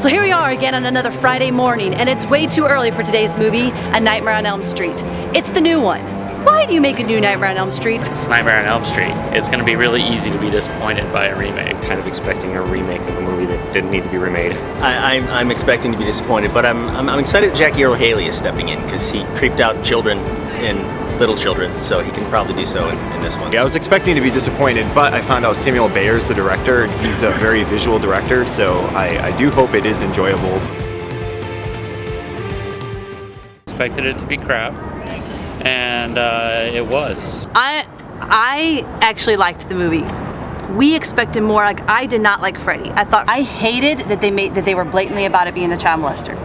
So here we are again on another Friday morning, and it's way too early for today's movie, A Nightmare on Elm Street. It's the new one. Why do you make a new Nightmare on Elm Street? It's Nightmare on Elm Street. It's going to be really easy to be disappointed by a remake. Kind of expecting a remake of a movie that didn't need to be remade. I'm expecting to be disappointed, but I'm excited that Jackie Earle Haley is stepping in because he creeped out children in Little Children, so he can probably do so in this one. Yeah, I was expecting to be disappointed, but I found out Samuel Bayer's the director, and he's a very visual director, so I do hope it is enjoyable. Expected it to be crap, and it was. I actually liked the movie. We expected more. Like, I did not like Freddy. I hated that they were blatantly about it being a child molester.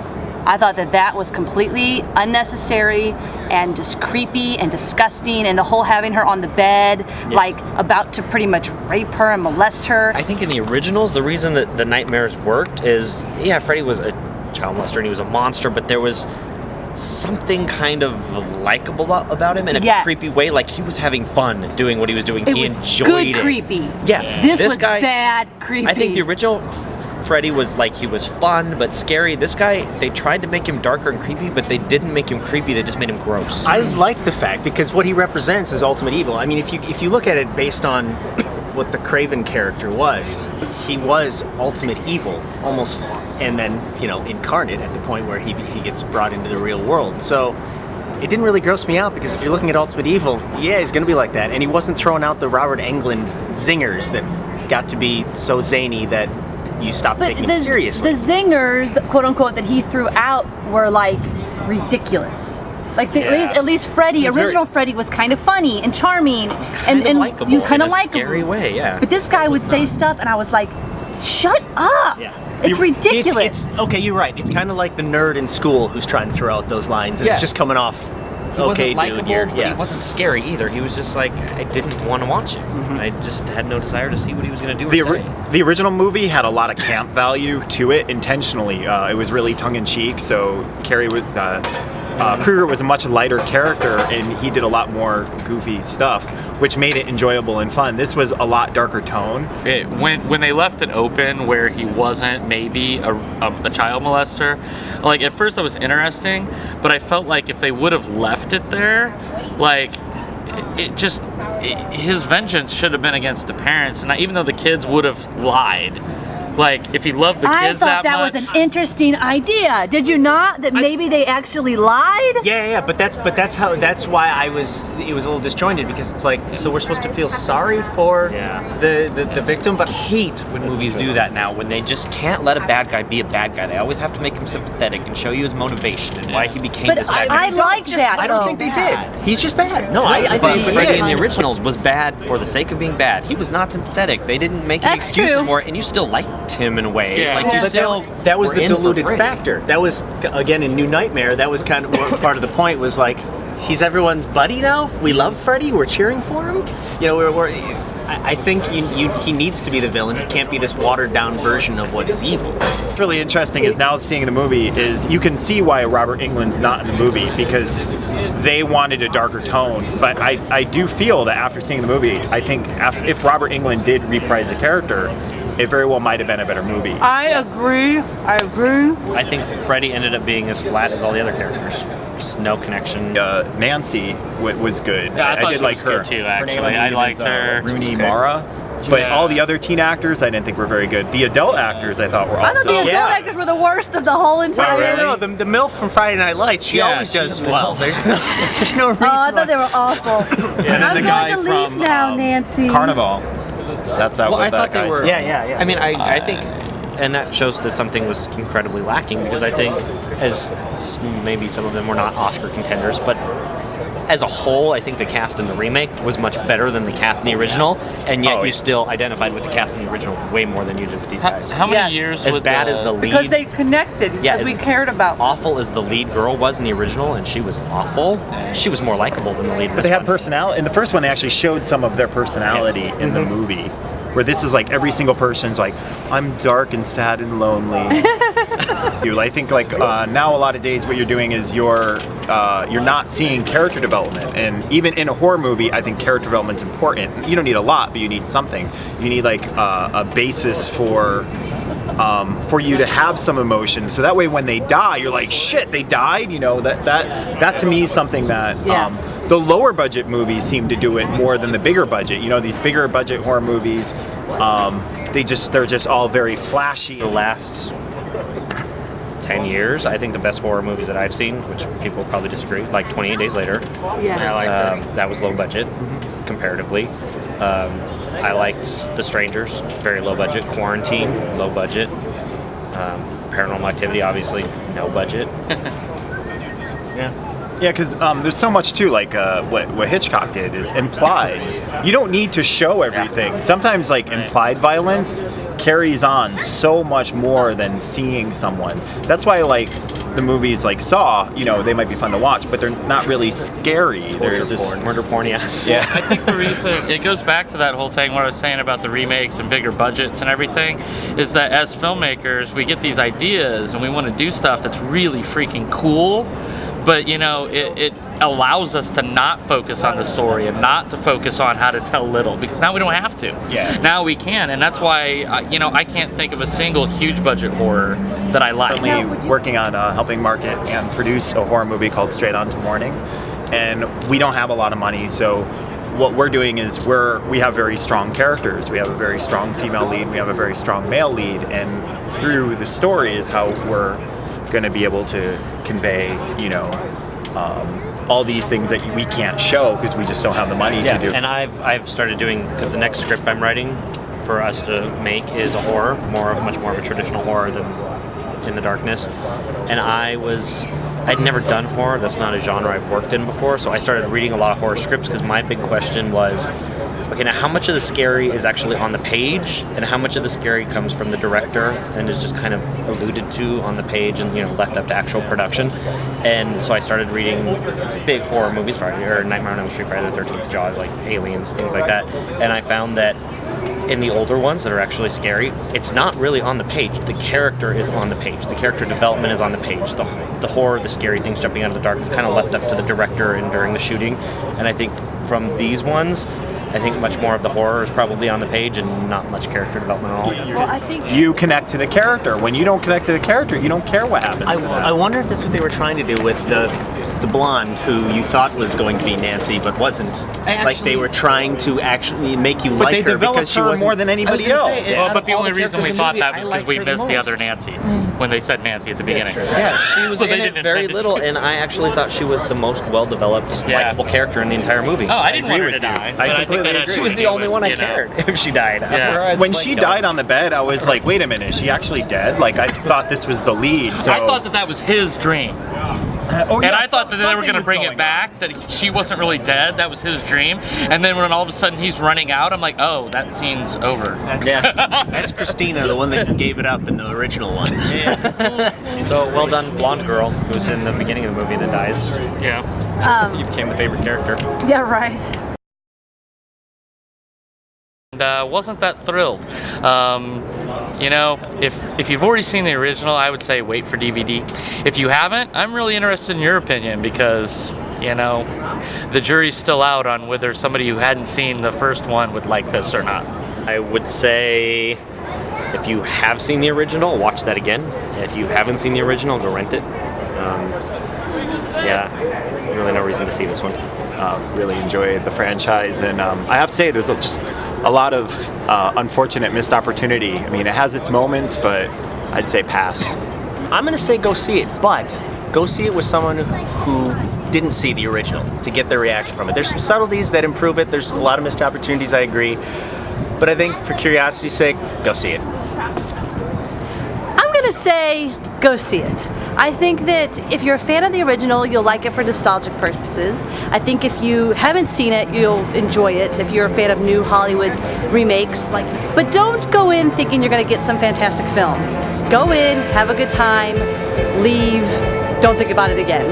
I thought that was completely unnecessary and just creepy and disgusting, and the whole having her on the bed, like about to pretty much rape her and molest her. I think in the originals, the reason that the nightmares worked is, yeah, Freddy was a child molester and he was a monster, but there was something kind of likable about him in a creepy way. Like, he was having fun doing what he was doing. He enjoyed it. Good creepy. Yeah. This was guy, bad creepy. I think the original Freddy was like, he was fun but scary. This guy, they tried to make him darker and creepy, but they didn't make him creepy, they just made him gross. I like the fact, because what he represents is ultimate evil. I mean, if you look at it based on what the Craven character was, he was ultimate evil, almost, and then, you know, incarnate at the point where he gets brought into the real world. So it didn't really gross me out, because if you're looking at ultimate evil, yeah, he's gonna be like that. And he wasn't throwing out the Robert Englund zingers that got to be so zany that you stopped taking him seriously. The zingers, quote unquote, that he threw out were like ridiculous. Like at least Freddy, original Freddy was kind of funny and charming, and likable, you kind of like him. Scary way, yeah. But this guy would say stuff, and I was like, "Shut up!" Yeah. It's ridiculous. It's okay. You're right. It's kind of like the nerd in school who's trying to throw out those lines, and it's just coming off. He wasn't likable, but he wasn't scary either. He was just like, I didn't want to watch it. I just had no desire to see what he was going to do. The original movie had a lot of camp value to it intentionally. It was really tongue-in-cheek, so Krueger was a much lighter character, and he did a lot more goofy stuff, which made it enjoyable and fun. This was a lot darker tone. When they left it open where he wasn't maybe a child molester, like, at first that was interesting, but I felt like if they would have left it there, like, his vengeance should have been against the parents, and even though the kids would have lied. Like, if he loved the kids that much. I thought that was an interesting idea. Did you not? That maybe they actually lied? Yeah, but that's why it was a little disjointed, because it's like, so we're supposed to feel sorry for the victim, but I hate when movies do that now, when they just can't let a bad guy be a bad guy. They always have to make him sympathetic and show you his motivation and why he became this bad guy. I like that. I don't think they did. He's just bad. No, I think Freddy in the originals was bad for the sake of being bad. He was not sympathetic. They didn't make any excuses for it, and you still liked him in a way. Yeah. Like, you still that was the diluted factor. That was, again, in New Nightmare, that was kind of part of the point, was like, he's everyone's buddy now. We love Freddy. We're cheering for him. You know, I think he needs to be the villain. He can't be this watered down version of what is evil. What's really interesting is, now seeing the movie, is you can see why Robert Englund's not in the movie, because they wanted a darker tone. But I do feel that after seeing the movie, I think if Robert Englund did reprise the character, it very well might have been a better movie. I agree. I think Freddy ended up being as flat as all the other characters. Just no connection. Nancy was good. Yeah, I did like her good too, actually. I liked her. Rooney Mara. But all the other teen actors, I didn't think were very good. The adult actors, I thought, were also. I thought the adult actors were the worst of the whole entire. No, the MILF from Friday Night Lights, she always does well. There's no reason. Oh, I thought they were awful. And then the guy I'm going to leave now, Nancy. Carnival. That's how I thought that they were. Yeah. I mean, I think, and that shows that something was incredibly lacking, because I think, as maybe some of them were not Oscar contenders, but as a whole, I think the cast in the remake was much better than the cast in the original, and yet you still identified with the cast in the original way more than you did with these guys. How many years? As bad as the lead, because they connected, because we cared about. Awful as the lead girl was in the original, and she was awful. She was more likable than the lead. But they had personality. In the first one, they actually showed some of their personality in the movie. Where this is like every single person's like, I'm dark and sad and lonely. I think like now a lot of days what you're doing is you're not seeing character development, and even in a horror movie, I think character development's important. You don't need a lot, but you need something. You need like a basis for for you to have some emotion. So that way, when they die, you're like, shit, they died. You know, that to me is something that the lower budget movies seem to do it more than the bigger budget. You know, these bigger budget horror movies, they're just all very flashy. The last 10 years, I think the best horror movies that I've seen, which people probably disagree, like 28 Days Later. Yeah. I like that was low budget comparatively. I liked The Strangers, very low budget. Quarantine, low budget. Paranormal Activity, obviously, no budget. Yeah, because there's so much too. Like what Hitchcock did is implied. You don't need to show everything. Sometimes like implied violence carries on so much more than seeing someone. That's why like the movies like Saw, you know, they might be fun to watch, but they're not really scary. They're just murder porn, yeah. I think the reason it goes back to that whole thing what I was saying about the remakes and bigger budgets and everything is that as filmmakers we get these ideas and we want to do stuff that's really freaking cool. But you know, it allows us to not focus on the story and not to focus on how to tell little, because now we don't have to. Yeah. Now we can, and that's why you know, I can't think of a single huge budget horror that I like. Currently working on helping market and produce a horror movie called Straight On to Morning, and we don't have a lot of money, so what we're doing is we have very strong characters. We have a very strong female lead. We have a very strong male lead, and through the story is how we're going to be able to convey, you know, all these things that we can't show because we just don't have the money to do. And I've started doing, because the next script I'm writing for us to make is a horror, much more of a traditional horror than In the Darkness. And I'd never done horror. That's not a genre I've worked in before. So I started reading a lot of horror scripts because my big question was, okay, now how much of the scary is actually on the page, and how much of the scary comes from the director and is just kind of alluded to on the page and, you know, left up to actual production. And so I started reading big horror movies, Nightmare on Elm Street, Friday the 13th, Jaws, like Aliens, things like that. And I found that in the older ones that are actually scary, it's not really on the page. The character is on the page. The character development is on the page. The horror, the scary things jumping out of the dark is kind of left up to the director and during the shooting. And I think from these ones, I think much more of the horror is probably on the page and not much character development at all. Well, I think You connect to the character. When you don't connect to the character, you don't care what happens to them. I wonder if that's what they were trying to do with the blonde who you thought was going to be Nancy but wasn't. Like they were trying to actually make you like her because she wasn't. More than anybody else. Well, but the only reason we thought that was because we missed the other Nancy when they said Nancy at the beginning. Yeah, she was So they in didn't it very intend it little, to. and I actually thought she was the most well-developed, likable character in the entire movie. Oh, I didn't want her to agree with die. you. But I I think completely that agree. She was the only one I cared if she died. Yeah. Whereas, When like, she you know, died on the bed, I was like, wait a minute, is she actually dead? Like, I thought this was the lead. So I thought that was his dream. Oh, And yeah, I thought that they were something going to was bring going it back, that she wasn't really dead. That was his dream. And then when all of a sudden he's running out, I'm like, oh, that scene's over. That's Christina, the one that gave it up in the original one. So well done, blonde girl who's in the beginning of the movie that dies. Yeah. You became the favorite character. yeah, right. And wasn't that thrilled. You know, if you've already seen the original, I would say wait for DVD. If you haven't, I'm really interested in your opinion because, you know, the jury's still out on whether somebody who hadn't seen the first one would like this or not. I would say if you have seen the original, watch that again. If you haven't seen the original, go rent it. Yeah, really no reason to see this one. really enjoy the franchise, and I have to say, there's just a lot of unfortunate missed opportunity. I mean, it has its moments, but I'd say pass. I'm going to say go see it, but go see it with someone who didn't see the original to get their reaction from it. There's some subtleties that improve it. There's a lot of missed opportunities, I agree. But I think for curiosity's sake, go see it. I'm gonna say go see it. I think that if you're a fan of the original, you'll like it for nostalgic purposes. I think if you haven't seen it, you'll enjoy it. If you're a fan of new Hollywood remakes, but don't go in thinking you're gonna get some fantastic film. Go in, have a good time, leave, don't think about it again.